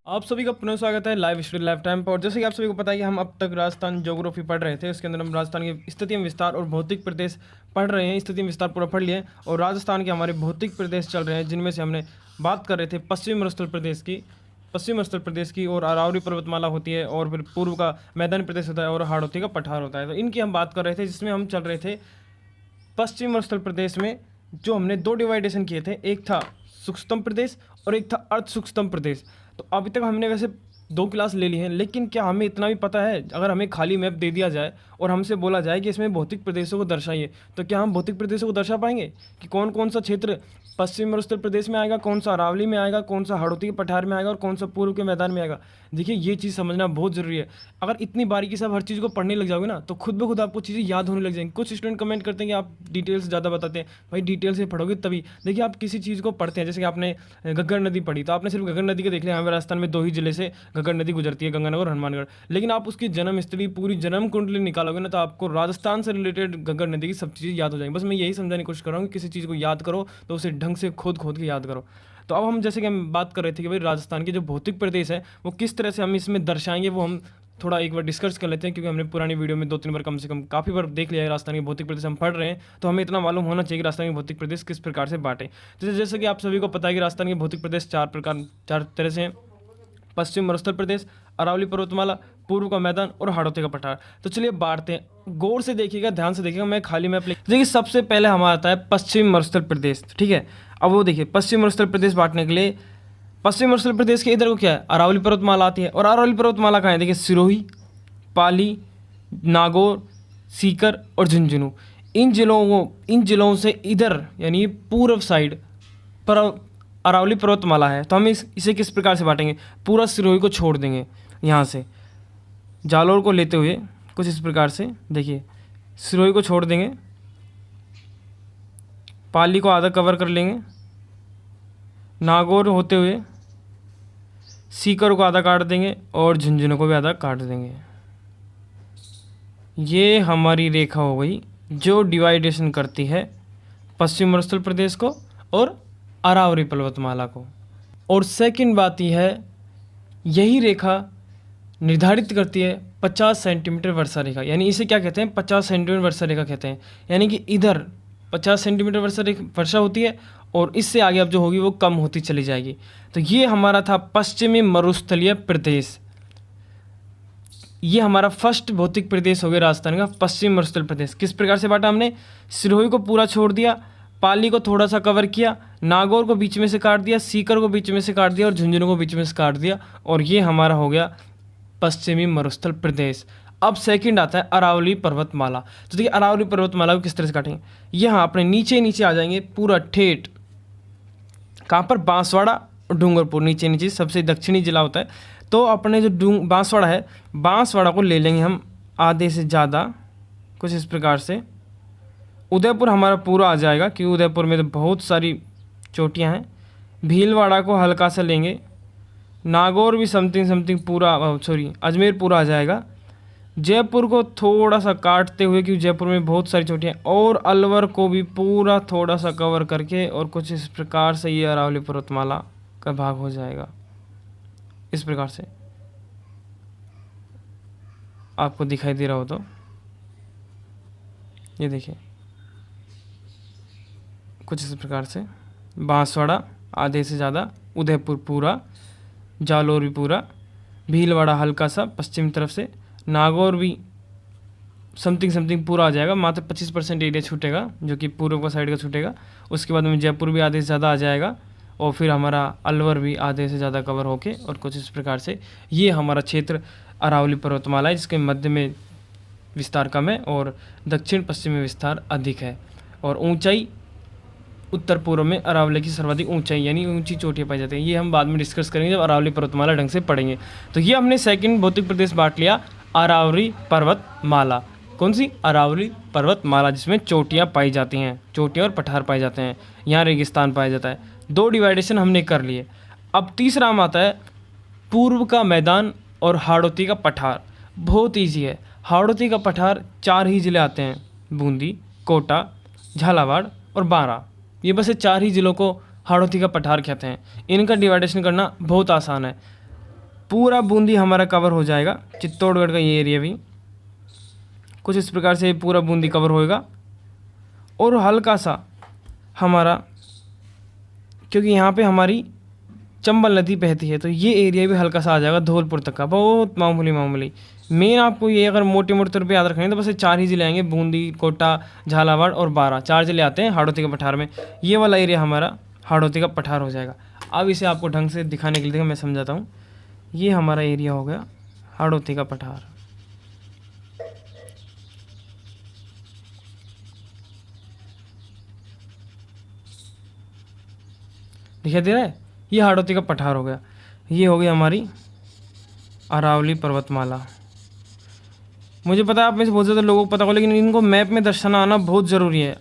आप सभी का पुनः स्वागत है लाइव स्टडी लाइफ टाइम पर। और जैसे कि आप सभी को पता है कि हम अब तक राजस्थान ज्योग्राफी पढ़ रहे थे, उसके अंदर हम राजस्थान के स्थिति एवं विस्तार और भौतिक प्रदेश पढ़ रहे हैं। स्थिति एवं विस्तार पूरा पढ़ लिए और राजस्थान के हमारे भौतिक प्रदेश चल रहे हैं, जिनमें से हमने बात कर रहे थे पश्चिमी मरुस्थल प्रदेश की और अरावली पर्वतमाला होती है, और फिर पूर्व का मैदानी प्रदेश होता है और हाड़ौती का पठार होता है। तो इनकी हम बात कर रहे थे, जिसमें हम चल रहे थे पश्चिमी मरुस्थल प्रदेश में। जो हमने दो डिवाइडेशन किए थे, एक था सूक्ष्म प्रदेश और एक था अर्ध सूक्ष्म प्रदेश। तो अभी तक हमने वैसे 2 क्लास ले ली हैं, लेकिन क्या हमें इतना भी पता है, अगर हमें खाली मैप दे दिया जाए और हमसे बोला जाए कि इसमें भौतिक प्रदेशों को दर्शाइए, तो क्या हम भौतिक प्रदेशों को दर्शा पाएंगे कि कौन कौन सा क्षेत्र पश्चिमी मरुस्थल प्रदेश में आएगा, कौन सा अरावली में आएगा, कौन सा हाड़ौती के पठार में आएगा और कौन सा पूर्व के मैदान में आएगा। देखिए, ये चीज़ समझना बहुत ज़रूरी है। अगर इतनी बारीकी से आप हर चीज़ को पढ़ने लग जाओगे ना, तो खुद ब खुद आपको चीज़ें याद होने लग जाएंगी। कुछ स्टूडेंट कमेंट करते हैं कि आप डिटेल से ज़्यादा बताते हैं। भाई, डिटेल से पढ़ोगे तभी। देखिए, आप किसी चीज़ को पढ़ते हैं, जैसे कि आपने घग्गर नदी पढ़ी, तो आपने सिर्फ घग्गर नदी के देख लिया। हमारे राजस्थान में 2 ही जिले से घग्गर नदी गुजरती है, गंगानगर और हनुमानगढ़। लेकिन आप उसकी जन्म स्थली, पूरी जन्म कुंडली निकालोगे ना, तो आपको राजस्थान से रिलेटेड घग्गर नदी की सब चीज़ें याद हो जाएंगी। बस मैं यही समझाने की कोशिश कर रहा हूँ कि किसी चीज़ को याद करो तो उसे ढंग से खोद के याद करो। तो अब हम जैसे कि हम बात कर रहे थे कि भाई राजस्थान के जो भौतिक प्रदेश है वो किस तरह से हम इसमें दर्शाएंगे, वो हम थोड़ा एक बार डिस्कस कर लेते हैं। क्योंकि हमने पुरानी वीडियो में 2-3 बार, कम से कम काफ़ी बार देख लिया है राजस्थान के भौतिक प्रदेश हम पढ़ रहे हैं, तो हमें इतना मालूम होना चाहिए कि राजस्थान के भौतिक प्रदेश किस प्रकार से बांटे। जैसे कि आप सभी को पता है कि राजस्थान के भौतिक प्रदेश 4 तरह से हैं। पश्चिम मरुस्थल प्रदेश, अरावली पर्वतमाला, पूर्व का मैदान और हाड़ौती का पठार। तो चलिए बांटते हैं। गौर से देखिएगा, ध्यान से देखिएगा, मैं खाली मैप देखिए। सबसे पहले हमारा आता है पश्चिम मरुस्थल प्रदेश, ठीक है। अब वो देखिए, पश्चिम मरुस्थल प्रदेश बांटने के लिए पश्चिम मरुस्थल प्रदेश के इधर को क्या है, अरावली पर्वतमाला आती है। और अरावली पर्वतमाला कहाँ है, देखिए, सिरोही, पाली, नागौर, सीकर और झुंझुनू। इन जिलों से इधर यानी पूर्व साइड पर अरावली पर्वतमाला है। तो हम इसे किस प्रकार से बांटेंगे, पूरा सिरोही को छोड़ देंगे, यहाँ से जालोर को लेते हुए कुछ इस प्रकार से। देखिए, सिरोही को छोड़ देंगे, पाली को आधा कवर कर लेंगे, नागौर होते हुए सीकर को आधा काट देंगे और झुंझुनू को भी आधा काट देंगे। ये हमारी रेखा हो गई जो डिवाइडेशन करती है पश्चिम मरुस्थल प्रदेश को और अरावली पर्वतमाला को। और सेकंड बात यह है, यही रेखा निर्धारित करती है 50 सेंटीमीटर वर्षा रेखा। यानी इसे क्या कहते हैं, 50 सेंटीमीटर वर्षा रेखा कहते हैं। यानी कि इधर 50 सेंटीमीटर वर्षा होती है और इससे आगे अब जो होगी वो कम होती चली जाएगी। तो ये हमारा था पश्चिमी मरुस्थलीय प्रदेश। ये हमारा फर्स्ट भौतिक प्रदेश हो गया राजस्थान का, पश्चिमी मरुस्थल प्रदेश। किस प्रकार से बांटा हमने, सिरोही को पूरा छोड़ दिया, पाली को थोड़ा सा कवर किया, नागौर को बीच में से काट दिया, सीकर को बीच में से काट दिया और झुंझुनू को बीच में से काट दिया। और ये हमारा हो गया पश्चिमी मरुस्थल प्रदेश। अब सेकंड आता है अरावली पर्वतमाला। तो देखिए, अरावली पर्वतमाला को किस तरह से काटेंगे, यहाँ अपने नीचे आ जाएंगे पूरा ठेठ, कहाँ पर, बांसवाड़ा और डूंगरपुर। नीचे सबसे दक्षिणी जिला होता है। तो अपने जो बांसवाड़ा है, बांसवाड़ा को ले लेंगे हम आधे से ज़्यादा, कुछ इस प्रकार से। उदयपुर हमारा पूरा आ जाएगा, क्योंकि उदयपुर में तो बहुत सारी चोटियाँ हैं। भीलवाड़ा को हल्का सा लेंगे, नागौर भी समथिंग पूरा, अजमेर पूरा आ जाएगा। जयपुर को थोड़ा सा काटते हुए, क्योंकि जयपुर में बहुत सारी चोटियाँ, और अलवर को भी पूरा थोड़ा सा कवर करके, और कुछ इस प्रकार से ये अरावली पर्वतमाला का भाग हो जाएगा। इस प्रकार से आपको दिखाई दे रहा हो तो ये देखिए, कुछ इस प्रकार से बांसवाड़ा आधे से ज़्यादा, उदयपुर पूरा, जालोर भी पूरा, भीलवाड़ा हल्का सा पश्चिम तरफ से, नागौर भी समथिंग पूरा आ जाएगा। मात्र 25% एरिया छूटेगा, जो कि पूर्व का साइड का छूटेगा। उसके बाद में जयपुर भी आधे से ज़्यादा आ जाएगा, और फिर हमारा अलवर भी आधे से ज़्यादा कवर होके, और कुछ इस प्रकार से ये हमारा क्षेत्र अरावली पर्वतमाला है, जिसके मध्य में विस्तार कम है और दक्षिण पश्चिम में विस्तार अधिक है। और ऊंचाई उत्तर पूर्व में अरावली की सर्वाधिक ऊंचाई यानी ऊंची चोटियाँ पाई जाती हैं। ये हम बाद में डिस्कस करेंगे जब अरावली पर्वतमाला ढंग से पढ़ेंगे। तो ये हमने सेकंड भौतिक प्रदेश बांट लिया, अरावली पर्वतमाला। कौन सी, अरावली पर्वतमाला, जिसमें चोटियाँ पाई जाती हैं, चोटियाँ और पठार पाए जाते हैं, यहाँ रेगिस्तान पाया जाता है। 2 डिवाइडेशन हमने कर लिए। अब तीसरा हम आता है पूर्व का मैदान और हाड़ौती का पठार। बहुत ईजी है। हाड़ौती का पठार 4 ही ज़िले आते हैं, बूंदी, कोटा, झालावाड़ और बारां। ये बस 4 ही ज़िलों को हाड़ौती का पठार कहते हैं। इनका डिवाइडेशन करना बहुत आसान है। पूरा बूंदी हमारा कवर हो जाएगा। चित्तौड़गढ़ का ये एरिया भी कुछ इस प्रकार से पूरा बूंदी कवर होएगा। और हल्का सा हमारा, क्योंकि यहाँ पे हमारी चंबल नदी बहती है, तो ये एरिया भी हल्का सा आ जाएगा धौलपुर तक का, बहुत मामूली। मेन आपको ये अगर मोटे तौर पे याद रखेंगे तो बस ये 4 ही ज़िले आएंगे, बूंदी, कोटा, झालावाड़ और बारां, 4 ज़िले आते हैं हाड़ौती के पठार में। ये वाला एरिया हमारा हाड़ौती का पठार हो जाएगा। अब इसे आपको ढंग से दिखाने के लिए मैं समझाता हूँ। ये हमारा एरिया हो गया हाड़ौती का पठार। दिखाई दे रहा है? ये हाड़ौती का पठार हो गया। ये हो गई हमारी अरावली पर्वतमाला। मुझे पता है आप में से बहुत ज़्यादा लोगों को पता हो, लेकिन इनको मैप में दर्शाना आना बहुत ज़रूरी है।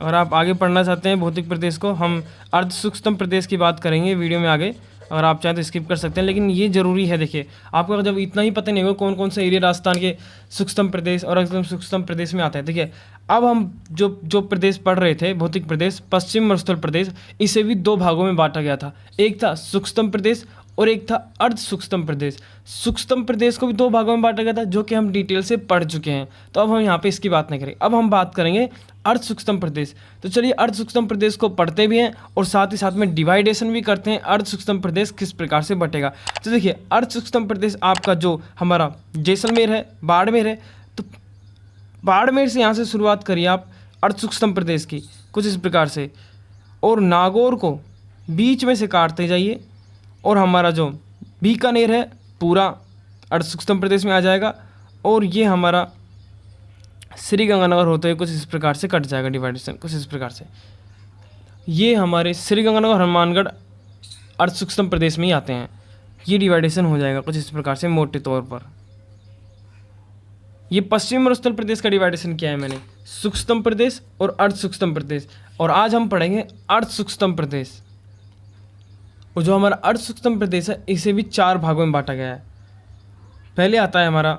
अगर आप आगे पढ़ना चाहते हैं भौतिक प्रदेश को, हम अर्ध सूक्ष्म प्रदेश की बात करेंगे वीडियो में आगे, अगर आप चाहें तो स्किप कर सकते हैं, लेकिन ये ज़रूरी है। देखिए, आपको जब इतना ही पता नहीं होगा कौन कौन से एरिया राजस्थान के सूक्ष्म प्रदेश और एकदम सूक्ष्म प्रदेश में आता है। देखिए, अब हम जो प्रदेश पढ़ रहे थे भौतिक प्रदेश, पश्चिम मरुस्थल प्रदेश, इसे भी 2 भागों में बांटा गया था। एक था सूक्ष्म प्रदेश और एक था अर्ध सूक्ष्म प्रदेश। सूक्ष्म प्रदेश को भी 2 भागों में बांटा गया था, जो कि हम डिटेल से पढ़ चुके हैं, तो अब हम यहाँ पे इसकी बात नहीं करेंगे। अब हम बात करेंगे अर्ध सूक्ष्म प्रदेश। तो चलिए अर्ध सूक्ष्म प्रदेश को पढ़ते भी हैं और साथ ही साथ में डिवाइडेशन भी करते हैं, अर्ध सूक्ष्म प्रदेश किस प्रकार से बटेगा। तो देखिए, अर्ध सूक्ष्म प्रदेश आपका जो हमारा जैसलमेर है, बाड़मेर है, तो बाड़मेर से यहाँ से शुरुआत करिए आप अर्ध सूक्ष्म प्रदेश की कुछ इस प्रकार से, और नागौर को बीच में से काटते जाइए, और हमारा जो बीकानेर है पूरा अर्ध सूक्ष्म प्रदेश में आ जाएगा, और ये हमारा श्रीगंगानगर होते हुए कुछ इस प्रकार से कट जाएगा डिवाइडेशन, कुछ इस प्रकार से। ये हमारे श्रीगंगानगर, हनुमानगढ़ अर्ध सूक्ष्म प्रदेश में ही आते हैं। ये डिवाइडेशन हो जाएगा कुछ इस प्रकार से मोटे तौर पर। ये पश्चिम मरुस्थल प्रदेश का डिवाइडेशन किया है मैंने, सूक्ष्म प्रदेश और अर्ध सूक्ष्म प्रदेश। और आज हम पढ़ेंगे अर्ध सूक्ष्म प्रदेश। और जो हमारा अर्ध सूक्ष्म प्रदेश है, इसे भी 4 भागों में बांटा गया है। पहले आता है हमारा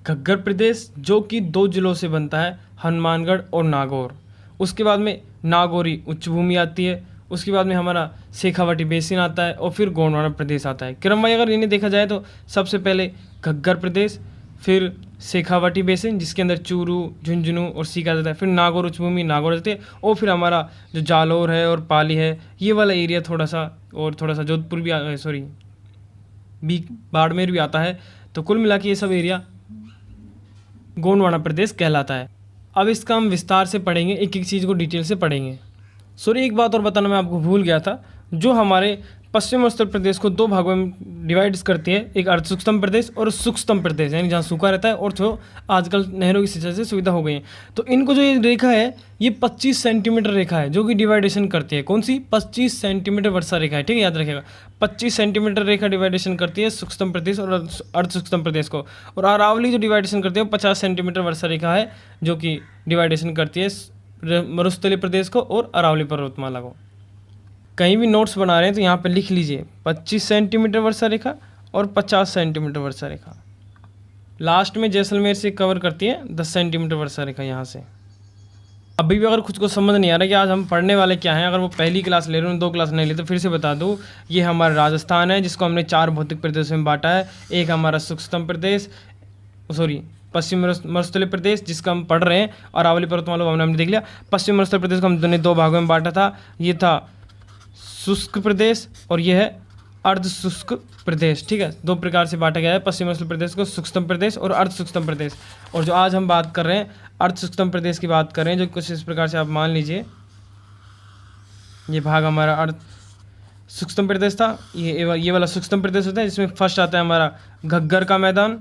घग्गर प्रदेश, जो कि 2 जिलों से बनता है, हनुमानगढ़ और नागौर। उसके बाद में नागौरी उच्च भूमि आती है, उसके बाद में हमारा शेखावाटी बेसिन आता है, और फिर गोंडवाना प्रदेश आता है। क्रमवार अगर इन्हें देखा जाए तो सबसे पहले घग्गर प्रदेश, फिर शेखावाटी बेसिन जिसके अंदर चूरू, झुंझुनू और सीका जाता है, फिर नागौर उच्च भूमि नागौर जाती है, और फिर हमारा जो जालौर है और पाली है, ये वाला एरिया थोड़ा सा जोधपुर भी बाड़मेर भी आता है। तो कुल मिला के ये सब एरिया गोंडवाना प्रदेश कहलाता है। अब इसका हम विस्तार से पढ़ेंगे, एक एक चीज़ को डिटेल से पढ़ेंगे। सॉरी, एक बात और बताना मैं आपको भूल गया था। जो हमारे पश्चिम उत्तर प्रदेश को 2 भागों में डिवाइड करती है, एक अर्ध सूक्ष्म प्रदेश और सूक्ष्म प्रदेश, यानी जहाँ सूखा रहता है और जो आजकल नहरों की सिंचाई से सुविधा हो गई है। तो इनको जो ये रेखा है, ये 25 सेंटीमीटर रेखा है, जो कि डिवाइडेशन करती है। कौन सी? 25 सेंटीमीटर वर्षा रेखा है, ठीक है, याद रखिएगा। 25 सेंटीमीटर रेखा डिवाइडेशन करती है सूक्ष्म प्रदेश और अर्ध सूक्ष्म प्रदेश को। और अरावली जो डिवाइडेशन करती है, 50 सेंटीमीटर वर्षा रेखा है, जो कि डिवाइडेशन करती है मरुस्थलीय प्रदेश को और अरावली पर्वतमाला को। कहीं भी नोट्स बना रहे हैं तो यहाँ पर लिख लीजिए 25 सेंटीमीटर वर्षा रेखा और 50 सेंटीमीटर वर्षा रेखा। लास्ट में जैसलमेर से कवर करती है 10 सेंटीमीटर वर्षा रेखा यहाँ से। अभी भी अगर कुछ को समझ नहीं आ रहा कि आज हम पढ़ने वाले क्या हैं, अगर वो पहली क्लास ले रहे हो 2 क्लास नहीं ले, तो फिर से बता दूँ, ये हमारा राजस्थान है, जिसको हमने 4 भौतिक प्रदेशों में बांटा है। एक हमारा सूक्ष्म प्रदेश, पश्चिम मरुस्थलीय प्रदेश जिसका हम पढ़ रहे हैं, और अरावली पर्वतमाला हमने देख लिया। पश्चिम मरुस्थलीय प्रदेश को हमने 2 भागों में बांटा था, ये था शुष्क प्रदेश और यह है अर्ध शुष्क प्रदेश, ठीक है। 2 प्रकार से बांटा गया है पश्चिम मरुस्थलीय प्रदेश को, सूक्ष्म प्रदेश और अर्ध सूक्ष्म प्रदेश। और जो आज हम बात कर रहे हैं अर्ध सूक्ष्म प्रदेश की बात कर रहे हैं, जो कुछ इस प्रकार से आप मान लीजिए, ये भाग हमारा अर्ध सूक्ष्म प्रदेश था। ये वाला सूक्ष्म प्रदेश होता है, जिसमें फर्स्ट आता है हमारा घग्गर का मैदान,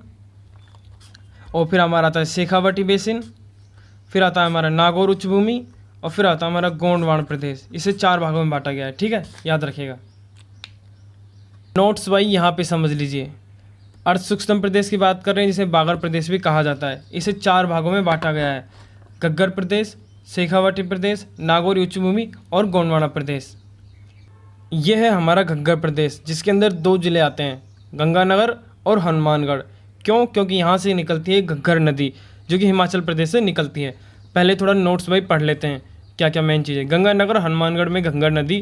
और फिर हमारा आता है शेखावाटी बेसिन, फिर आता है हमारा नागौर उच्च भूमि, और फिर आता है हमारा गोंडवाना प्रदेश। इसे 4 भागों में बांटा गया है, ठीक है, याद रखिएगा। नोट्स भाई यहाँ पे समझ लीजिए। अर्ध सूक्ष्म प्रदेश की बात कर रहे हैं, जिसे बागर प्रदेश भी कहा जाता है। इसे 4 भागों में बांटा गया है, घग्गर प्रदेश, शेखावाटी प्रदेश, नागौर उच्च भूमि और गोंडवाना प्रदेश। यह है हमारा घग्गर प्रदेश, जिसके अंदर 2 जिले आते हैं, गंगानगर और हनुमानगढ़। क्यों? क्योंकि यहाँ से निकलती है घग्गर नदी, जो कि हिमाचल प्रदेश से निकलती है। पहले थोड़ा नोट्स भाई पढ़ लेते हैं क्या क्या मेन चीज़ें। गंगानगर हनुमानगढ़ में घग्गर नदी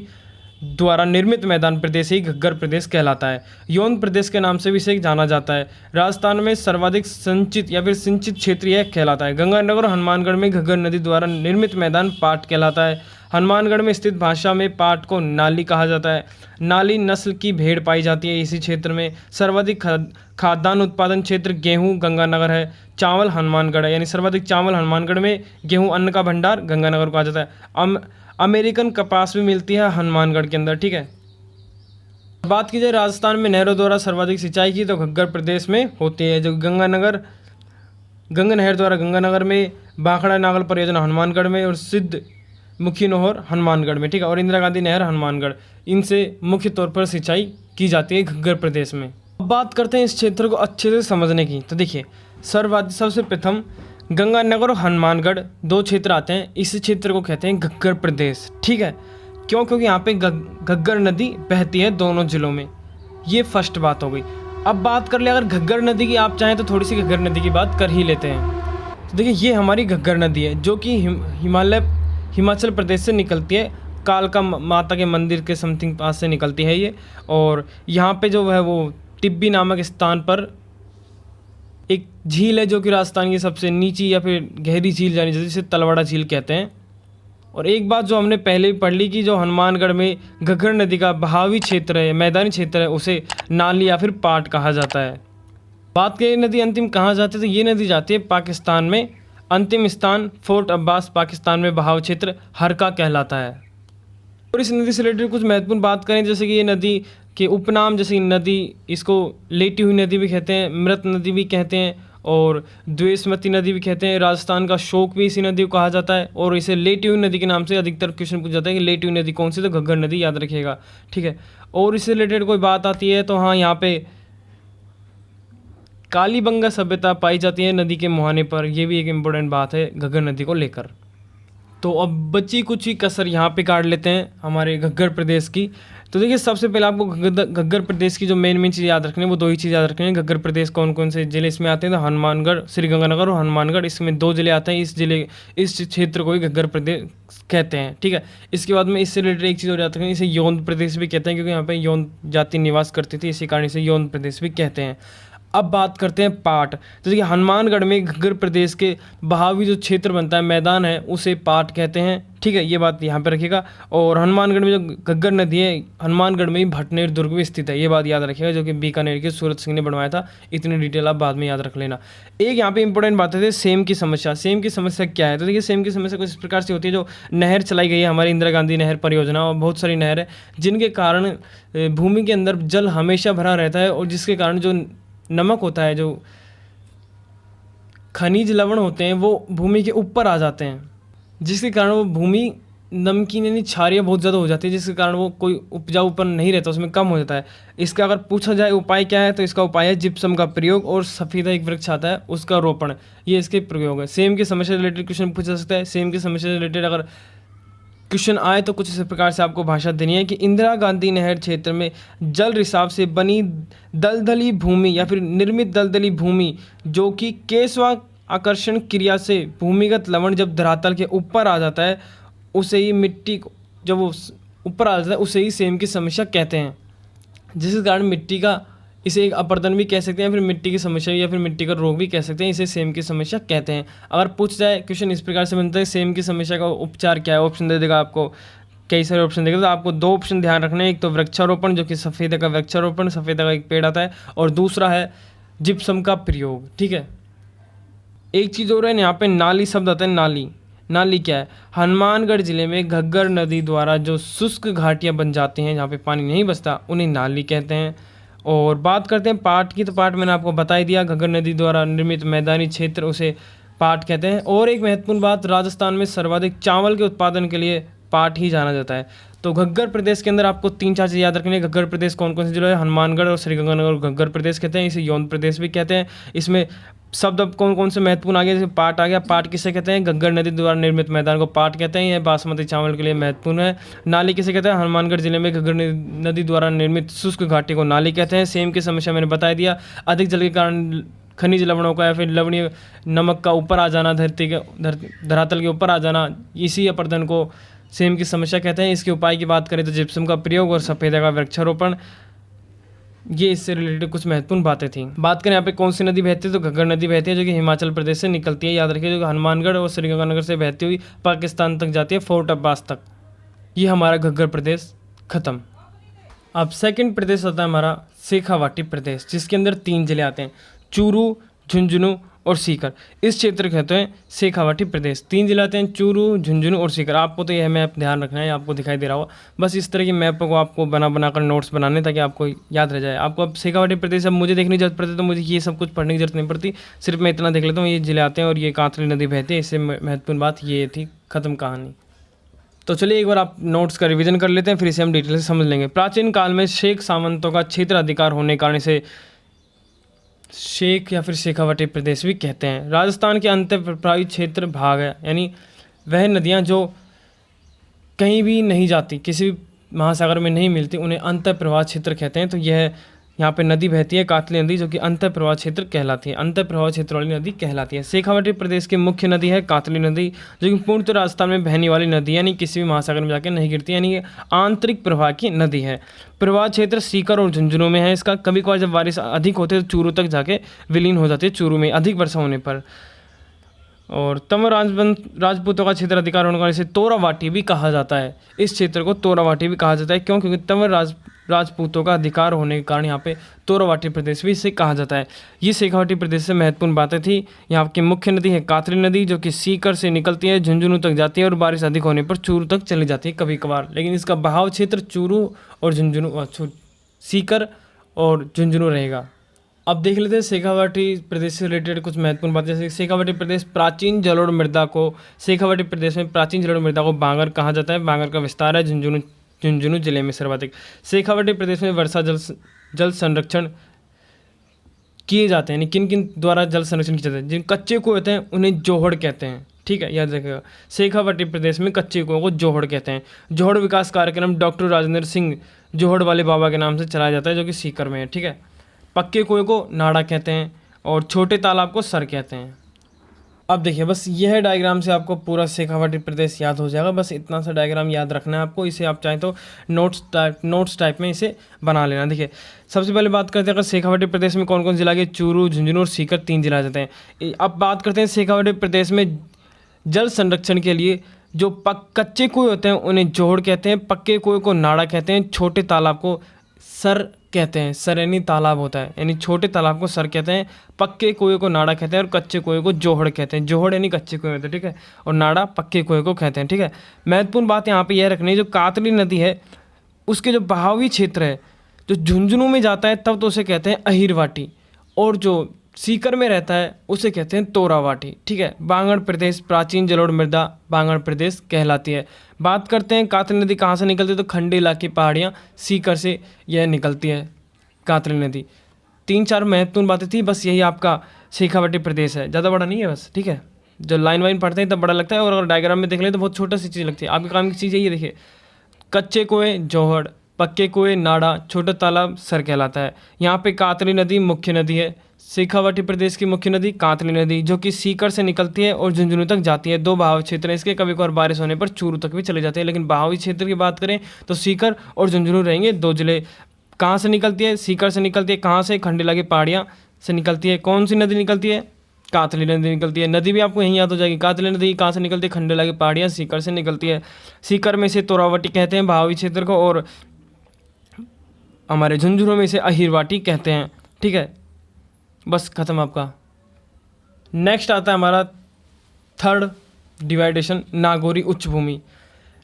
द्वारा निर्मित मैदान प्रदेश ही घग्गर प्रदेश कहलाता है। यौन प्रदेश के नाम से भी इसे जाना जाता है। राजस्थान में सर्वाधिक संचित या फिर सिंचित क्षेत्र यह कहलाता है। गंगानगर और हनुमानगढ़ में घग्गर नदी द्वारा निर्मित मैदान पाट कहलाता है। हनुमानगढ़ में स्थित भाषा में पाट को नाली कहा जाता है। नाली नस्ल की भेड़ पाई जाती है इसी क्षेत्र में। सर्वाधिक खाद्यान्न उत्पादन क्षेत्र गेहूं गंगानगर है। चावल हनुमानगढ़ है, यानी सर्वाधिक चावल हनुमानगढ़ में। गेहूं अन्न का भंडार गंगानगर को कहा जाता है। अमेरिकन कपास भी मिलती है हनुमानगढ़ के अंदर, ठीक है। बात की जाए राजस्थान में नहरों द्वारा सर्वाधिक सिंचाई की तो घग्गर प्रदेश में होती है। जो गंगा नहर द्वारा गंगानगर में, भाखड़ा नागल परियोजना हनुमानगढ़ में और सिद्ध मुखी नहर हनुमानगढ़ में, ठीक है। और इंदिरा गांधी नहर हनुमानगढ़, इनसे मुख्य तौर पर सिंचाई की जाती है घग्गर प्रदेश में। अब बात करते हैं इस क्षेत्र को अच्छे से समझने की। तो देखिए, सबसे प्रथम गंगानगर और हनुमानगढ़ दो क्षेत्र आते हैं। इस क्षेत्र को कहते हैं घग्गर प्रदेश, ठीक है। क्यों? क्योंकि यहाँ पे घग्गर नदी बहती है दोनों जिलों में। ये फर्स्ट बात हो गई। अब बात कर ले अगर घग्गर नदी की, आप चाहें तो थोड़ी सी घग्गर नदी की बात कर ही लेते हैं। तो देखिए, ये हमारी घग्गर नदी है जो कि हिमाचल प्रदेश से निकलती है। कालका माता के मंदिर के समथिंग पास से निकलती है ये। और यहाँ पे जो है वो टिब्बी नामक स्थान पर एक झील है जो कि राजस्थान की सबसे नीची या फिर गहरी झील जानी जाती है, जिसे तलवाड़ा झील कहते हैं। और एक बात जो हमने पहले भी पढ़ ली कि जो हनुमानगढ़ में घग्गर नदी का बहावी क्षेत्र है, मैदानी क्षेत्र है, उसे नाली या फिर पाट कहा जाता है। बात करें नदी अंतिम कहाँ जाती है, तो ये नदी जाती है पाकिस्तान में। अंतिम स्थान फोर्ट अब्बास पाकिस्तान में बहाव क्षेत्र हरका कहलाता है। और इस नदी से रिलेटेड कुछ महत्वपूर्ण बात करें, जैसे कि ये नदी के उपनाम, जैसे नदी इसको लेटी हुई नदी भी कहते हैं, मृत नदी भी कहते हैं और द्वेषमती नदी भी कहते हैं। राजस्थान का शोक भी इसी नदी को कहा जाता है। और इसे लेटी हुई नदी के नाम से अधिकतर क्वेश्चन पूछा जाता है कि लेटी हुई नदी कौन सी, तो घग्गर नदी याद रखिएगा, ठीक है। और इससे रिलेटेड कोई बात आती है तो हाँ, यहाँ पे कालीबंगा सभ्यता पाई जाती है नदी के मुहाने पर। यह भी एक इम्पोर्टेंट बात है घग्गर नदी को लेकर। तो अब बची कुछ ही कसर यहाँ पे काट लेते हैं हमारे घग्गर प्रदेश की। तो देखिए, सबसे पहले आपको घग्गर प्रदेश की जो मेन चीज़ याद रखनी है वो दो ही चीज़ याद रखनी है। घग्गर प्रदेश कौन कौन से जिले इसमें आते हैं, तो हनुमानगढ़, श्रीगंगानगर और हनुमानगढ़, इसमें दो जिले आते हैं। इस क्षेत्र को ही घग्गर प्रदेश कहते हैं, ठीक है। इसके बाद में इससे रिलेटेड एक चीज़ और याद रखनी है, इसे यौन प्रदेश भी कहते हैं क्योंकि यहाँ पे यौन जाति निवास करती थी, इसी कारण इसे यौन प्रदेश भी कहते हैं। अब बात करते हैं पाट। तो देखिए, हनुमानगढ़ में घग्गर प्रदेश के बहावी जो क्षेत्र बनता है, मैदान है, उसे पाट कहते हैं, ठीक है। ये बात यहाँ पे रखिएगा। और हनुमानगढ़ में जो घग्गर नदी है, हनुमानगढ़ में ही भटनेर दुर्ग भी स्थित है, ये बात याद रखिएगा, जो कि बीकानेर के सूरत सिंह ने बनवाया था। इतनी डिटेल आप बाद में याद रख लेना। एक यहाँ पे इंपॉर्टेंट बात है सेम की समस्या। सेम की समस्या क्या है, तो देखिए, सेम की समस्या कुछ इस प्रकार से होती है। जो नहर चलाई गई है हमारी इंदिरा गांधी नहर परियोजना, और बहुत सारी नहर है जिनके कारण भूमि के अंदर जल हमेशा भरा रहता है, और जिसके कारण जो नमक होता है, जो खनिज लवण होते हैं, वो भूमि के ऊपर आ जाते हैं, जिसके कारण वो भूमि नमकीन यानी क्षारीय बहुत ज़्यादा हो जाती है, जिसके कारण वो कोई उपजाऊपन नहीं रहता, उसमें कम हो जाता है। इसका अगर पूछा जाए उपाय क्या है, तो इसका उपाय है जिप्सम का प्रयोग और सफ़ेदा एक वृक्ष आता है उसका रोपण, ये इसके प्रयोग है। सेम की समस्या रिलेटेड क्वेश्चन पूछा जा सकता है। सेम की समस्या रिलेटेड अगर क्वेश्चन आए तो कुछ इस प्रकार से आपको भाषा देनी है कि इंदिरा गांधी नहर क्षेत्र में जल रिसाव से बनी दलदली भूमि या फिर निर्मित दलदली भूमि, जो कि केशवाकर्षण क्रिया से भूमिगत लवण जब धरातल के ऊपर आ जाता है, उसे ही मिट्टी को, जब वो ऊपर आ जाता है, उसे ही सेम की समस्या कहते हैं। जिसके कारण मिट्टी का, इसे एक अपर्दन भी कह सकते हैं, फिर मिट्टी की समस्या या फिर मिट्टी का रोग भी कह सकते हैं, इसे सेम की समस्या कहते हैं। अगर पूछ जाए क्वेश्चन इस प्रकार से बनता है, सेम की समस्या का उपचार क्या है, ऑप्शन दे देगा आपको, कई सारे ऑप्शन देगा। तो आपको दो ऑप्शन ध्यान रखने हैं, एक तो वृक्षारोपण, जो कि सफ़ेदा का वृक्षारोपण, सफ़ेदा का एक पेड़ आता है, और दूसरा है जिप्सम का प्रयोग, ठीक है। एक चीज़ और है, यहाँ पे नाली शब्द आता है। नाली क्या है, हनुमानगढ़ जिले में घग्गर नदी द्वारा जो शुष्क घाटियाँ बन जाती हैं, जहाँ पे पानी नहीं बचता, उन्हें नाली कहते हैं। और बात करते हैं पाट की, तो पाट मैंने आपको बता ही दिया, घग्गर नदी द्वारा निर्मित मैदानी क्षेत्र उसे पाट कहते हैं। और एक महत्वपूर्ण बात, राजस्थान में सर्वाधिक चावल के उत्पादन के लिए पाट ही जाना जाता है। तो घग्गर प्रदेश के अंदर आपको 3-4 चीज़ याद रखनी है। घग्गर प्रदेश कौन कौन से जिले हैं, हनुमानगढ़ और श्रीगंगानगर घग्गर प्रदेश कहते हैं, इसे यौन प्रदेश भी कहते हैं। इसमें शब्द अब कौन कौन से महत्वपूर्ण आ गए, जैसे पाट आ गया। पाट किसे कहते हैं, घग्गर नदी द्वारा निर्मित मैदान को पाट कहते हैं, यह बासमती चावल के लिए महत्वपूर्ण है। नाली किसे कहते हैं, हनुमानगढ़ जिले में घग्गर नदी द्वारा निर्मित शुष्क घाटी को नाली कहते हैं। सेम की समस्या मैंने बता दिया, अधिक जल के कारण खनिज लवणों का या फिर लवणीय नमक का ऊपर आ जाना, धरातल के ऊपर आ जाना, इसी अपर्दन को सेम की समस्या कहते हैं। इसके उपाय की बात करें तो जिप्सम का प्रयोग और सफ़ेदा का वृक्षारोपण, ये इससे रिलेटेड कुछ महत्वपूर्ण बातें थी। बात करें यहाँ पे कौन सी नदी बहती है तो घग्गर नदी बहती है, जो कि हिमाचल प्रदेश से निकलती है। याद रखिए, जो कि हनुमानगढ़ और श्रीगंगानगर से बहती हुई पाकिस्तान तक जाती है, फोर्ट अब्बास तक। ये हमारा घग्गर प्रदेश खत्म। अब सेकंड प्रदेश आता है हमारा शेखावाटी प्रदेश, जिसके अंदर 3 जिले आते हैं, चूरू, झुंझुनू और सीकर। इस क्षेत्र कहते हैं शेखावाटी प्रदेश। 3 जिले आते हैं, चूरू, झुंझुनू और सीकर। आपको तो यह मैप ध्यान रखना है, आपको दिखाई दे रहा होगा। बस इस तरह की मैप को आपको बनाकर नोट्स बनाने, ताकि आपको याद रह जाए। आपको अब शेखावाटी प्रदेश अब मुझे देखने की जरूरत पड़ती है, तो मुझे ये सब कुछ पढ़ने की जरूरत नहीं पड़ती, सिर्फ मैं इतना देख लेता हूँ ये जिले आते हैं और ये कांतली नदी बहती है। इससे महत्वपूर्ण बात ये थी, खत्म कहानी। तो चलिए एक बार आप नोट्स का रिवीजन कर लेते हैं, फिर इसे हम डिटेल से समझ लेंगे। प्राचीन काल में शेख सामंतों का क्षेत्र अधिकार होने के कारण इसे शेख या फिर शेखावाटी प्रदेश भी कहते हैं। राजस्थान के अंतःप्रवाही क्षेत्र भाग है, यानी वह नदियाँ जो कहीं भी नहीं जाती, किसी भी महासागर में नहीं मिलती, उन्हें अंतःप्रवाह क्षेत्र कहते हैं। तो यह यहाँ पे नदी बहती है कातली नदी, जो कि अंतःप्रवाह क्षेत्र कहलाती है, अंतःप्रवाह क्षेत्र वाली नदी कहलाती है। शेखावाटी प्रदेश की मुख्य नदी है कातली नदी, जो कि पूर्णतः राजस्थान में बहने वाली नदी, यानी किसी भी महासागर में जाकर नहीं गिरती, यानी ये आंतरिक प्रवाह की नदी है। प्रवाह क्षेत्र सीकर और झुंझुनू में है इसका। कभी कभार जब बारिश अधिक होती है तो चूरू तक जाके विलीन हो जाती है, चूरू में अधिक वर्षा होने पर। और तंवर राजपूतों का क्षेत्र अधिकार होने का इसे तोरावाटी भी कहा जाता है। इस क्षेत्र को तोरावाटी भी कहा जाता है, क्यों? क्योंकि तंवर राजपूतों का अधिकार होने के कारण यहाँ पे तोरावाटी प्रदेश भी इसे कहा जाता है। ये शेखावाटी प्रदेश से महत्वपूर्ण बातें थी। यहाँ की मुख्य नदी है कातली नदी, जो कि सीकर से निकलती है, झुंझुनू तक जाती है और बारिश अधिक होने पर चूरू तक चली जाती है कभी कभार। लेकिन इसका बहाव क्षेत्र चूरू और झुंझुनू, सीकर और झुंझुनू रहेगा। अब देख लेते हैं शेखावाटी प्रदेश से रिलेटेड कुछ महत्वपूर्ण बातें। जैसे शेखावाटी प्रदेश प्राचीन जलोढ़ मृदा को, शेखावाटी प्रदेश में प्राचीन जलोढ़ मृदा को बांगर कहा जाता है। बांगर का विस्तार है झुंझुनू जिले में सर्वाधिक। शेखावाटी प्रदेश में वर्षा जल संरक्षण किए जाते हैं, यानी किन किन द्वारा जल संरक्षण किए जाते हैं? जिन कच्चे कुएं होते हैं उन्हें जोहड़ कहते हैं, ठीक है, याद रखिएगा। शेखावाटी प्रदेश में कच्चे कुओं को जोहड़ कहते हैं। जोहड़ विकास कार्यक्रम डॉक्टर राजेंद्र सिंह जोहड़ वाले बाबा के नाम से चलाया जाता है, जो कि सीकर में है, ठीक है। पक्के कुएं को नाड़ा कहते हैं और छोटे तालाब को सर कहते हैं। अब देखिए, बस यह डायग्राम से आपको पूरा शेखावाटी प्रदेश याद हो जाएगा। बस इतना सा डायग्राम याद रखना है आपको। इसे आप चाहें तो नोट्स टाइप में इसे बना लेना। देखिए, सबसे पहले बात करते हैं अगर शेखावाटी प्रदेश में कौन कौन जिला के, चूरू, झुंझुनू और सीकर 3 जिला आ जाते हैं। अब बात करते हैं शेखावाटी प्रदेश में जल संरक्षण के लिए जो कच्चे कुएँ होते हैं उन्हें जोहड़ कहते हैं, पक्के कुएँ को नाड़ा कहते हैं, छोटे तालाब को सर कहते हैं। सर यानी तालाब होता है, यानी छोटे तालाब को सर कहते हैं, पक्के कुएं को नाड़ा कहते हैं और कच्चे कुएं को जोहड़ कहते हैं। जोहड़ यानी कच्चे कुएं होते हैं, ठीक है, और नाड़ा पक्के कुएं को कहते हैं, ठीक है। महत्वपूर्ण बात यहाँ पे यह रखनी है, जो कातली नदी है उसके जो बहावी क्षेत्र है, जो झुंझुनू में जाता है तब तो उसे कहते हैं अहिरवाटी, और जो सीकर में रहता है उसे कहते हैं तोरावाटी, ठीक है। बांगड़ प्रदेश प्राचीन जलोढ़ मृदा बांगड़ प्रदेश कहलाती है। बात करते हैं कातली नदी कहाँ से निकलती है, तो खंडी इलाके पहाड़ियाँ सीकर से यह निकलती है कातली नदी। 3-4 महत्वपूर्ण बातें थी, बस यही आपका शेखावाटी प्रदेश है, ज़्यादा बड़ा नहीं है बस, ठीक है। जब लाइन वाइन पढ़ते हैं तब बड़ा लगता है, और अगर डायग्राम में देख लें तो बहुत छोटा सी चीज़ लगती है। आपके काम की चीज़ यही है, देखिए, कच्चे कुएं जोहड़, पक्के कुएं नाड़ा, छोटा तालाब सर कहलाता है। यहाँ पे कातली नदी मुख्य नदी है। शेखावाटी प्रदेश की मुख्य नदी कातली नदी, जो कि सीकर से निकलती है और झुंझुनू तक जाती है। 2 बहाव क्षेत्र हैं इसके, कभी कभार बारिश होने पर चूरू तक भी चले जाते हैं। लेकिन बहावी क्षेत्र की बात करें तो सीकर और झुंझुनू रहेंगे 2 जिले। कहाँ से निकलती है? सीकर से निकलती है। कहाँ से? खंडेला की पहाड़ियाँ से निकलती है। कौन सी नदी निकलती है? कातली नदी निकलती है। नदी भी आपको यहीं याद हो जाएगी। कातली नदी कहाँ से निकलती है? खंडेला की पहाड़ियाँ सीकर से निकलती है। सीकर में से तोरावटी कहते हैं बहावी क्षेत्र को, और हमारे झुंझुनू में से अहिरवाटी कहते हैं, ठीक है। बस खत्म आपका। नेक्स्ट आता है हमारा थर्ड डिवाइडेशन, नागौरी उच्च भूमि।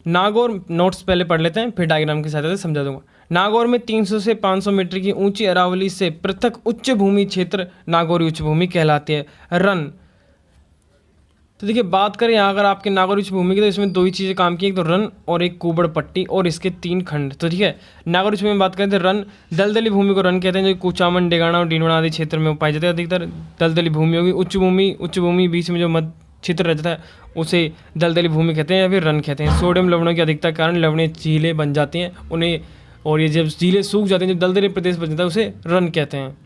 नागौर नोट्स पहले पढ़ लेते हैं, फिर डायग्राम की सहायता से समझा दूंगा। नागौर में 300 से 500 मीटर की ऊंची अरावली से पृथक उच्च भूमि क्षेत्र नागौरी उच्च भूमि कहलाती है। रन, तो देखिए बात करें यहाँ अगर आपके नागौरी उच्च भूमि की, तो इसमें 2 ही चीज़ें काम की, एक तो रन और एक कुबड़ पट्टी, और इसके 3 खंड। तो ठीक है, नागौरी उच्च भूमि में बात करें तो रन, दलदली भूमि को रन कहते हैं, जो कुचामन, डेगाना और डीडवाना आदि क्षेत्र में पाई जाती है। अधिकतर दलदली भूमि होगी। उच्च भूमि बीच में जो मध्य क्षेत्र रहता है उसे दलदली भूमि कहते हैं या फिर रन कहते हैं। सोडियम लवणों की अधिकता के कारण लवणीय झीलें बन जाती हैं उन्हें, और ये जब झीलें सूख जाती हैं, जब दलदली प्रदेश बन जाता है उसे रन कहते हैं।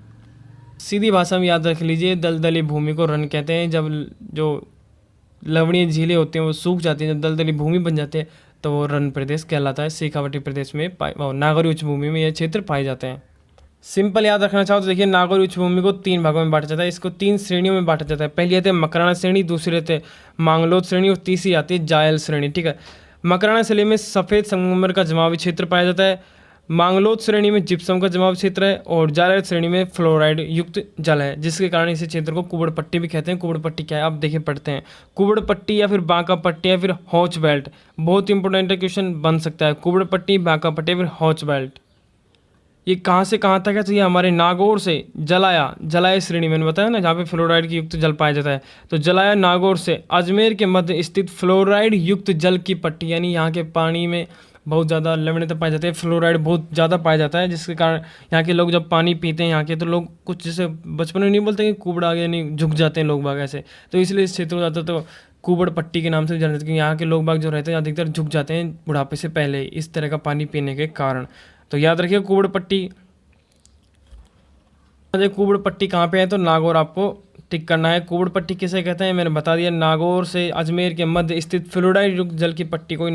सीधी भाषा में याद रख लीजिए, दलदली भूमि को रन कहते हैं। जब जो लवणीय झीलें होती हैं वो सूख जाती हैं, जब दलदली भूमि बन जाती है तो वो रन प्रदेश कहलाता है। शेखावटी प्रदेश में नागौरी उच्च भूमि में यह क्षेत्र पाए जाते हैं। सिंपल याद रखना चाहो तो देखिए, नागौरी उच्च भूमि को 3 भागों में बांटा जाता है। इसको 3 श्रेणियों में बांटा जाता है। पहली आती है मकराना श्रेणी, दूसरी आती है मांगलोद श्रेणी और तीसरी आती है जायल श्रेणी। ठीक है, मकराना श्रेणी में सफ़ेद संगमरमर का जमावी क्षेत्र पाया जाता है। मांगलोद श्रेणी में जिप्सम का जमाव क्षेत्र है और जायल श्रेणी में फ्लोराइड युक्त जल है, जिसके कारण इस क्षेत्र को कुबड़ पट्टी भी कहते हैं। कुबड़ पट्टी क्या है आप देखिए पढ़ते हैं, कुबड़ पट्टी या फिर बांका पट्टी या फिर हॉच बेल्ट। बहुत इंपॉर्टेंट क्वेश्चन बन सकता है, कुबड़ पट्टी, बांका पट्टी या फिर हॉच बेल्ट। ये कहाँ से कहाँ तक है? तो ये हमारे नागौर से जलाया श्रेणी मैंने बताया ना, जहाँ पे फ्लोराइड की युक्त जल पाया जाता है। तो जलाया नागौर से अजमेर के मध्य स्थित फ्लोराइड युक्त जल की पट्टी, यानी यहाँ के पानी में बहुत ज़्यादा लवणता पाए जाते हैं, फ्लोराइड बहुत ज़्यादा पाया जाता है, जिसके कारण यहाँ के लोग जब पानी पीते हैं यहाँ के, तो लोग कुछ जैसे बचपन में नहीं बोलते कि कुबड़ा यानी झुक जाते हैं लोग बाग ऐसे, तो इसलिए इस क्षेत्र को ज़्यादा तो कुबड़ पट्टी के नाम से जाना जाता है, क्योंकि यहाँ के लोग बाग जो रहते हैं अधिकतर झुक जाते हैं बुढ़ापे से पहले इस तरह का पानी पीने के कारण। तो याद रखिए कुबड़ पट्टी। कुबड़ पट्टी कहाँ पे है? तो नागौर आपको टिक करना है। कुबड़ पट्टी किसे कहते हैं मैंने बता दिया, नागौर से अजमेर के मध्य स्थित फ्लोराइड युक्त जल की पट्टी को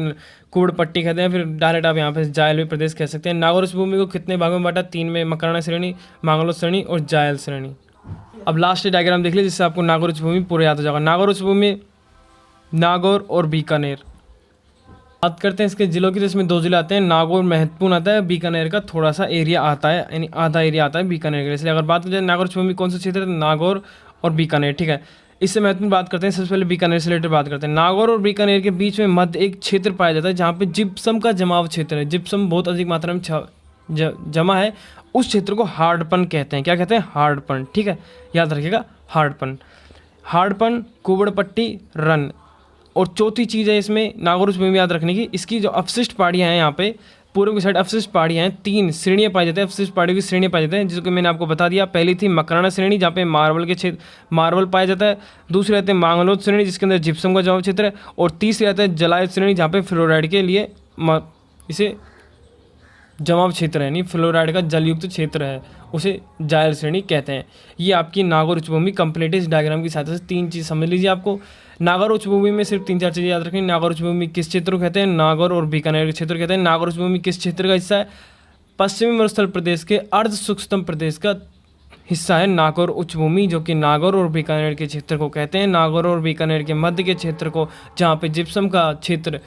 कुबड़ पट्टी कहते हैं। फिर डायरेक्ट आप यहाँ पे जायल प्रदेश कह सकते हैं। नागौर उस भूमि को कितने भागों में बांटा? 3 में, मकराना श्रेणी, मांगलोद श्रेणी और जायल श्रेणी। अब लास्ट डायग्राम देख लीजिए जिससे आपको नागौर उच्च भूमि पूरा याद हो जाएगा। नागौर उच्च भूमि, नागौर और बीकानेर। बात करते हैं इसके जिलों की, तो इसमें 2 जिले आते हैं। नागौर महत्वपूर्ण आता है, बीकानेर का थोड़ा सा एरिया आता है, यानी आधा एरिया आता है बीकानेर का। इसलिए अगर बात करें नागौर उच्च भूमि कौन सा क्षेत्र है? नागौर और बीकानेर। ठीक है, इससे महत्वपूर्ण बात करते हैं। सबसे पहले बीकानेर से रिलेटेड बात करते हैं। नागौर और बीकानेर के बीच में मध्य एक क्षेत्र पाया जाता है जहाँ पे जिप्सम का जमाव क्षेत्र है। जिप्सम बहुत अधिक मात्रा में जमा है, उस क्षेत्र को हार्डपन कहते हैं। क्या कहते हैं? हार्डपन। ठीक है, याद रखिएगा हार्डपन। हार्डपन, कुबड़ पट्टी, रन। और चौथी चीज़ है इसमें नागौर उच्च भूमि याद रखने की, इसकी जो अवशिष्ट पहाड़ियाँ हैं यहाँ पे पूर्व की साइड अवशिष्ट पहाड़ियाँ हैं, 3 श्रेणियाँ पाई जाती हैं। अवशिष्ट पहाड़ियों की श्रेणियाँ पाई जाते हैं, जिसको मैंने आपको बता दिया। पहली थी मकराना श्रेणी जहाँ पे मार्बल पाया जाता है। दूसरी आते हैं मांगलोद श्रेणी जिसके अंदर जिप्सम का जमाव क्षेत्र है। और तीसरी आता है जलायत श्रेणी जहाँ पे फ्लोराइड के लिए इसे जमाव क्षेत्र है, यानी फ्लोराइड का जलयुक्त क्षेत्र है, उसे जायल श्रेणी कहते हैं। ये आपकी नागौर उच्च भूमि कंप्लीट है। इस डायग्राम की सहायता से 3 चीज़ समझ लीजिए आपको। नागौर उच्च भूमि में सिर्फ 3-4 चीज़ें याद रखें। नागौर उच्च भूमि किस क्षेत्र को कहते हैं? नागौर और बीकानेर के क्षेत्र कहते हैं। नागौर उच्च भूमि किस क्षेत्र का हिस्सा है? पश्चिमी मरुस्थल प्रदेश के अर्ध सूक्ष्म प्रदेश का हिस्सा है नागौर उच्च भूमि, जो कि नागौर और बीकानेर के क्षेत्र को कहते हैं। नागौर और बीकानेर के मध्य के क्षेत्र को, जहाँ पे जिप्सम का क्षेत्र,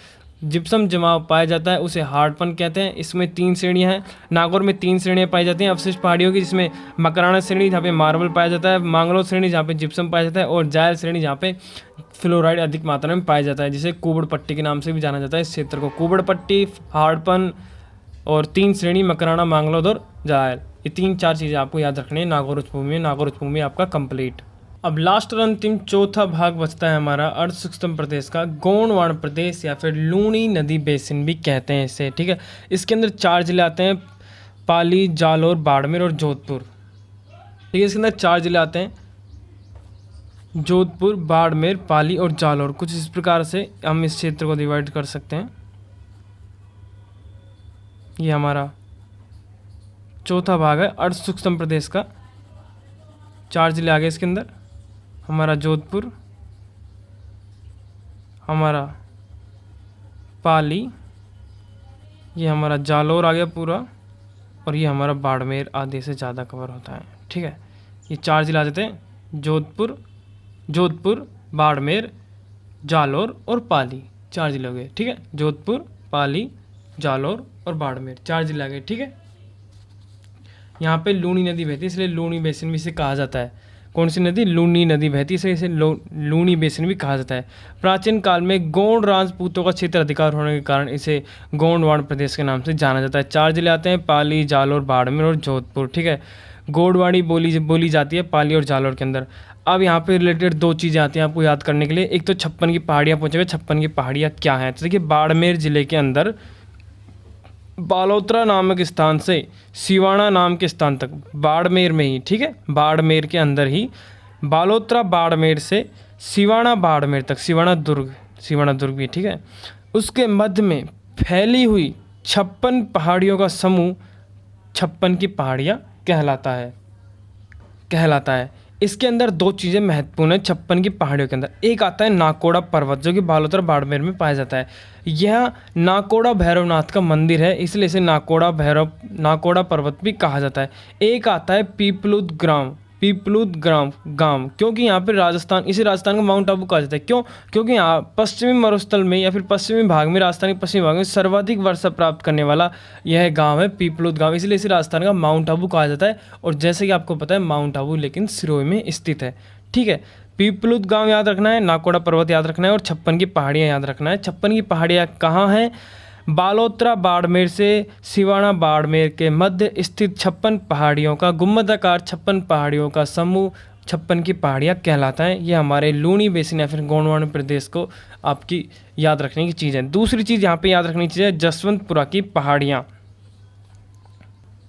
जिप्सम जमाव पाया जाता है, उसे हार्डपन कहते हैं। इसमें 3 श्रेणियां हैं। नागौर में 3 श्रेणियां पाई जाती हैं अवशिष्ट पहाड़ियों की, जिसमें मकराना श्रेणी जहाँ पे मार्बल पाया जाता है, मांगलोद श्रेणी जहाँ पे जिप्सम पाया जाता है और जायल श्रेणी जहाँ पे फ्लोराइड अधिक मात्रा में पाया जाता है, जिसे कुबड़ पट्टी के नाम से भी जाना जाता है इस क्षेत्र को। कुबड़ पट्टी, हार्डपन और 3 श्रेणी मकराना, मांगलोद और जायल, ये 3-4 चीज़ें आपको याद रखनी है नागौर उच्च भूमि में। नागौर उच्च भूमि आपका कंप्लीट। अब लास्ट और अंतिम चौथा भाग बचता है हमारा अर्ध सूक्ष्म प्रदेश का, गोंडवाना प्रदेश या फिर लूनी नदी बेसिन भी कहते हैं इसे। ठीक है, इसके अंदर 4 जिले आते हैं, पाली, जालौर, बाड़मेर और जोधपुर। ठीक है, इसके अंदर 4 जिले आते हैं, जोधपुर, बाड़मेर, पाली और जालौर। कुछ इस प्रकार से हम इस क्षेत्र को डिवाइड कर सकते हैं। ये हमारा चौथा भाग है अर्ध सूक्ष्म प्रदेश का। 4 जिले आ गए इसके अंदर, हमारा जोधपुर, हमारा पाली, ये हमारा जालौर आ गया पूरा, और ये हमारा बाड़मेर आधे से ज़्यादा कवर होता है। ठीक है, ये 4 जिले आ जाते हैं, जोधपुर, बाड़मेर, जालौर और पाली। 4 जिले हो गए। ठीक है, जोधपुर, पाली, जालौर और बाड़मेर, 4 जिले आ गए। ठीक है, यहाँ पे लूनी नदी बहती है, इसलिए लूनी बेसिन भी इसे कहा जाता है। कौन सी नदी? लूनी नदी बहती है, इसलिए इसे लूनी बेसिन भी कहा जाता है। प्राचीन काल में गोंड राजपूतों का क्षेत्र अधिकार होने के कारण इसे गोंडवाना प्रदेश के नाम से जाना जाता है। 4 जिले आते हैं, पाली, जालौर, बाड़मेर और जोधपुर। ठीक है, गोंडवाड़ी बोली जाती है पाली और जालौर के अंदर। अब यहाँ पे रिलेटेड 2 चीज़ें आती हैं आपको याद करने के लिए। एक तो 56 की पहाड़ियाँ पूछेगा, 56 की पहाड़ियाँ क्या हैं? तो देखिए, बाड़मेर जिले के अंदर बालोतरा नामक स्थान से सिवाना नाम के स्थान तक, बाड़मेर में ही, ठीक है, बाड़मेर के अंदर ही, बालोतरा बाड़मेर से सिवाना बाड़मेर तक, सिवाना दुर्ग भी, ठीक है, उसके मध्य में फैली हुई 56 पहाड़ियों का समूह 56 की पहाड़ियाँ कहलाता है। इसके अंदर दो चीज़ें महत्वपूर्ण है 56 की पहाड़ियों के अंदर। एक आता है नाकोड़ा पर्वत जो कि बालोतर बाड़मेर में पाया जाता है। यह नाकोड़ा भैरवनाथ का मंदिर है, इसलिए इसे नाकोड़ा पर्वत भी कहा जाता है। एक आता है पीपलुद गांव, क्योंकि यहाँ पे इसे राजस्थान का माउंट आबू कहा जाता है। क्यों? क्योंकि यहाँ पश्चिमी मरुस्थल में या फिर पश्चिमी भाग में, राजस्थान के पश्चिमी भाग में सर्वाधिक वर्षा प्राप्त करने वाला यह गांव है पीपलुद गांव, इसलिए इसे राजस्थान का माउंट आबू कहा जाता है। और जैसे कि आपको पता है माउंट आबू लेकिन सिरोही में स्थित है। ठीक है, पीपलुद गांव याद रखना है, नाकोड़ा पर्वत याद रखना है और 56 की पहाड़ियाँ याद रखना है। 56 की पहाड़ियाँ कहाँ हैं? बालोतरा बाड़मेर से सिवाना बाड़मेर के मध्य स्थित 56 पहाड़ियों का गुम्बदाकार 56 पहाड़ियों का समूह 56 की पहाड़ियाँ कहलाता है। ये हमारे लूनी बेसिन या फिर गोंडवाना प्रदेश को आपकी याद रखने की चीज़ है। दूसरी चीज़ यहाँ पे याद रखने की चीज़ है जसवंतपुरा की पहाड़ियाँ।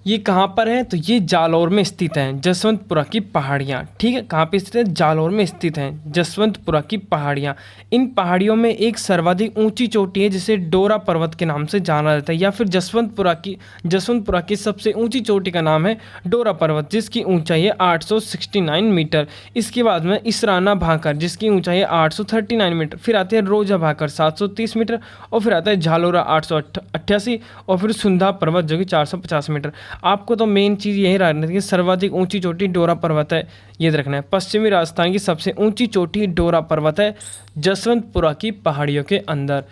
ये कहाँ पर है? तो ये जालौर में स्थित हैं जसवंतपुरा की पहाड़ियाँ। ठीक है, कहाँ पे स्थित है? जालौर में स्थित हैं जसवंतपुरा की पहाड़ियाँ। इन पहाड़ियों में एक सर्वाधिक ऊंची चोटी है जिसे डोरा पर्वत के नाम से जाना जाता है, या फिर जसवंतपुरा की सबसे ऊंची चोटी का नाम है डोरा पर्वत जिसकी ऊंचाई है 869 मीटर। इसके बाद में इसराना भाकर जिसकी ऊंचाई है 839 मीटर। फिर आते हैं रोजा भाकर 730 मीटर और फिर आता है झालोरा 888 और फिर सुंधा पर्वत जो कि 450 मीटर। आपको तो मेन चीज़ यही रखना है कि सर्वाधिक ऊंची चोटी डोरा पर्वत है, ये रखना है। पश्चिमी राजस्थान की सबसे ऊंची चोटी डोरा पर्वत है जसवंतपुरा की पहाड़ियों के अंदर।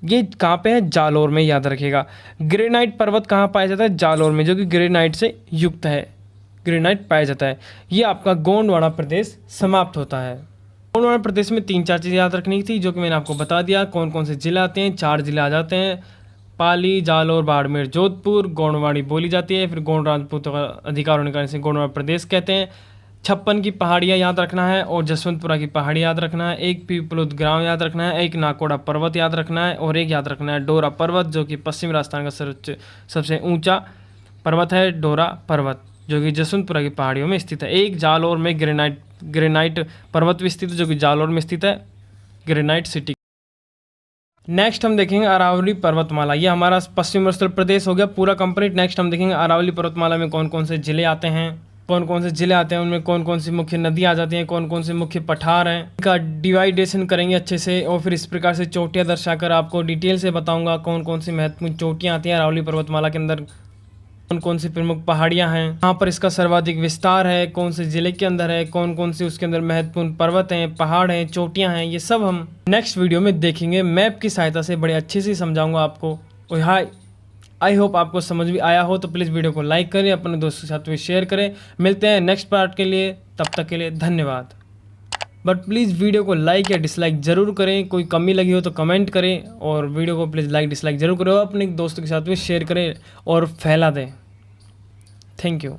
ये कहाँ पे है? जालौर में, याद रखिएगा। ग्रेनाइट पर्वत कहाँ पाया जाता है? जालौर में, जो कि ग्रेनाइट से युक्त है, ग्रेनाइट पाया जाता है। ये आपका गोंडवाना प्रदेश समाप्त होता है। गोंडवाना प्रदेश में 3-4 चीज़ें याद रखनी थी जो कि मैंने आपको बता दिया। कौन कौन से जिले आते हैं? 4 जिले आ जाते हैं, पाली, जालौर, बाड़मेर, जोधपुर। गोंडवाड़ी बोली जाती है, फिर गोंड राजपूत का अधिकार होने के कारण से गोंडवाना प्रदेश कहते हैं। 56 की पहाड़ियाँ याद रखना है और जसवंतपुरा की पहाड़ी याद रखना है। एक पीपलुद गांव याद रखना है, एक नाकोड़ा पर्वत याद रखना है और एक याद रखना है डोरा पर्वत जो कि पश्चिम राजस्थान का सबसे ऊंचा पर्वत है डोरा पर्वत, जो कि जसवंतपुरा की पहाड़ियों में स्थित है। एक जालौर में ग्रेनाइट पर्वत भी स्थित है जो कि जालौर में स्थित है, ग्रेनाइट सिटी। नेक्स्ट हम देखेंगे अरावली पर्वतमाला। ये हमारा पश्चिम उत्तर प्रदेश हो गया पूरा कंप्लीट। नेक्स्ट हम देखेंगे अरावली पर्वतमाला में कौन कौन से जिले आते हैं, उनमें कौन कौन सी मुख्य नदी आ जाती हैं, कौन कौन से मुख्य पठार हैं, इनका डिवाइडेशन करेंगे अच्छे से और फिर इस प्रकार से चोटियाँ दर्शाकर आपको डिटेल से बताऊंगा कौन कौन सी महत्वपूर्ण चोटियाँ आती हैं अरावली पर्वतमाला के अंदर, कौन कौन सी प्रमुख पहाड़ियाँ हैं, कहाँ पर इसका सर्वाधिक विस्तार है, कौन से जिले के अंदर है, कौन कौन सी उसके अंदर महत्वपूर्ण पर्वत हैं, पहाड़ हैं, चोटियाँ हैं, ये सब हम नेक्स्ट वीडियो में देखेंगे। मैप की सहायता से बड़े अच्छे से समझाऊंगा आपको। और हाय, आई होप आपको समझ भी आया हो, तो प्लीज़ वीडियो को लाइक करें, अपने दोस्तों के साथ में शेयर करें। मिलते हैं नेक्स्ट पार्ट के लिए, तब तक के लिए धन्यवाद। बट प्लीज़ वीडियो को लाइक या डिसलाइक ज़रूर करें, कोई कमी लगी हो तो कमेंट करें और वीडियो को प्लीज़ लाइक डिसलाइक ज़रूर करें, अपने दोस्तों के साथ में शेयर करें और फैला दें। Thank you.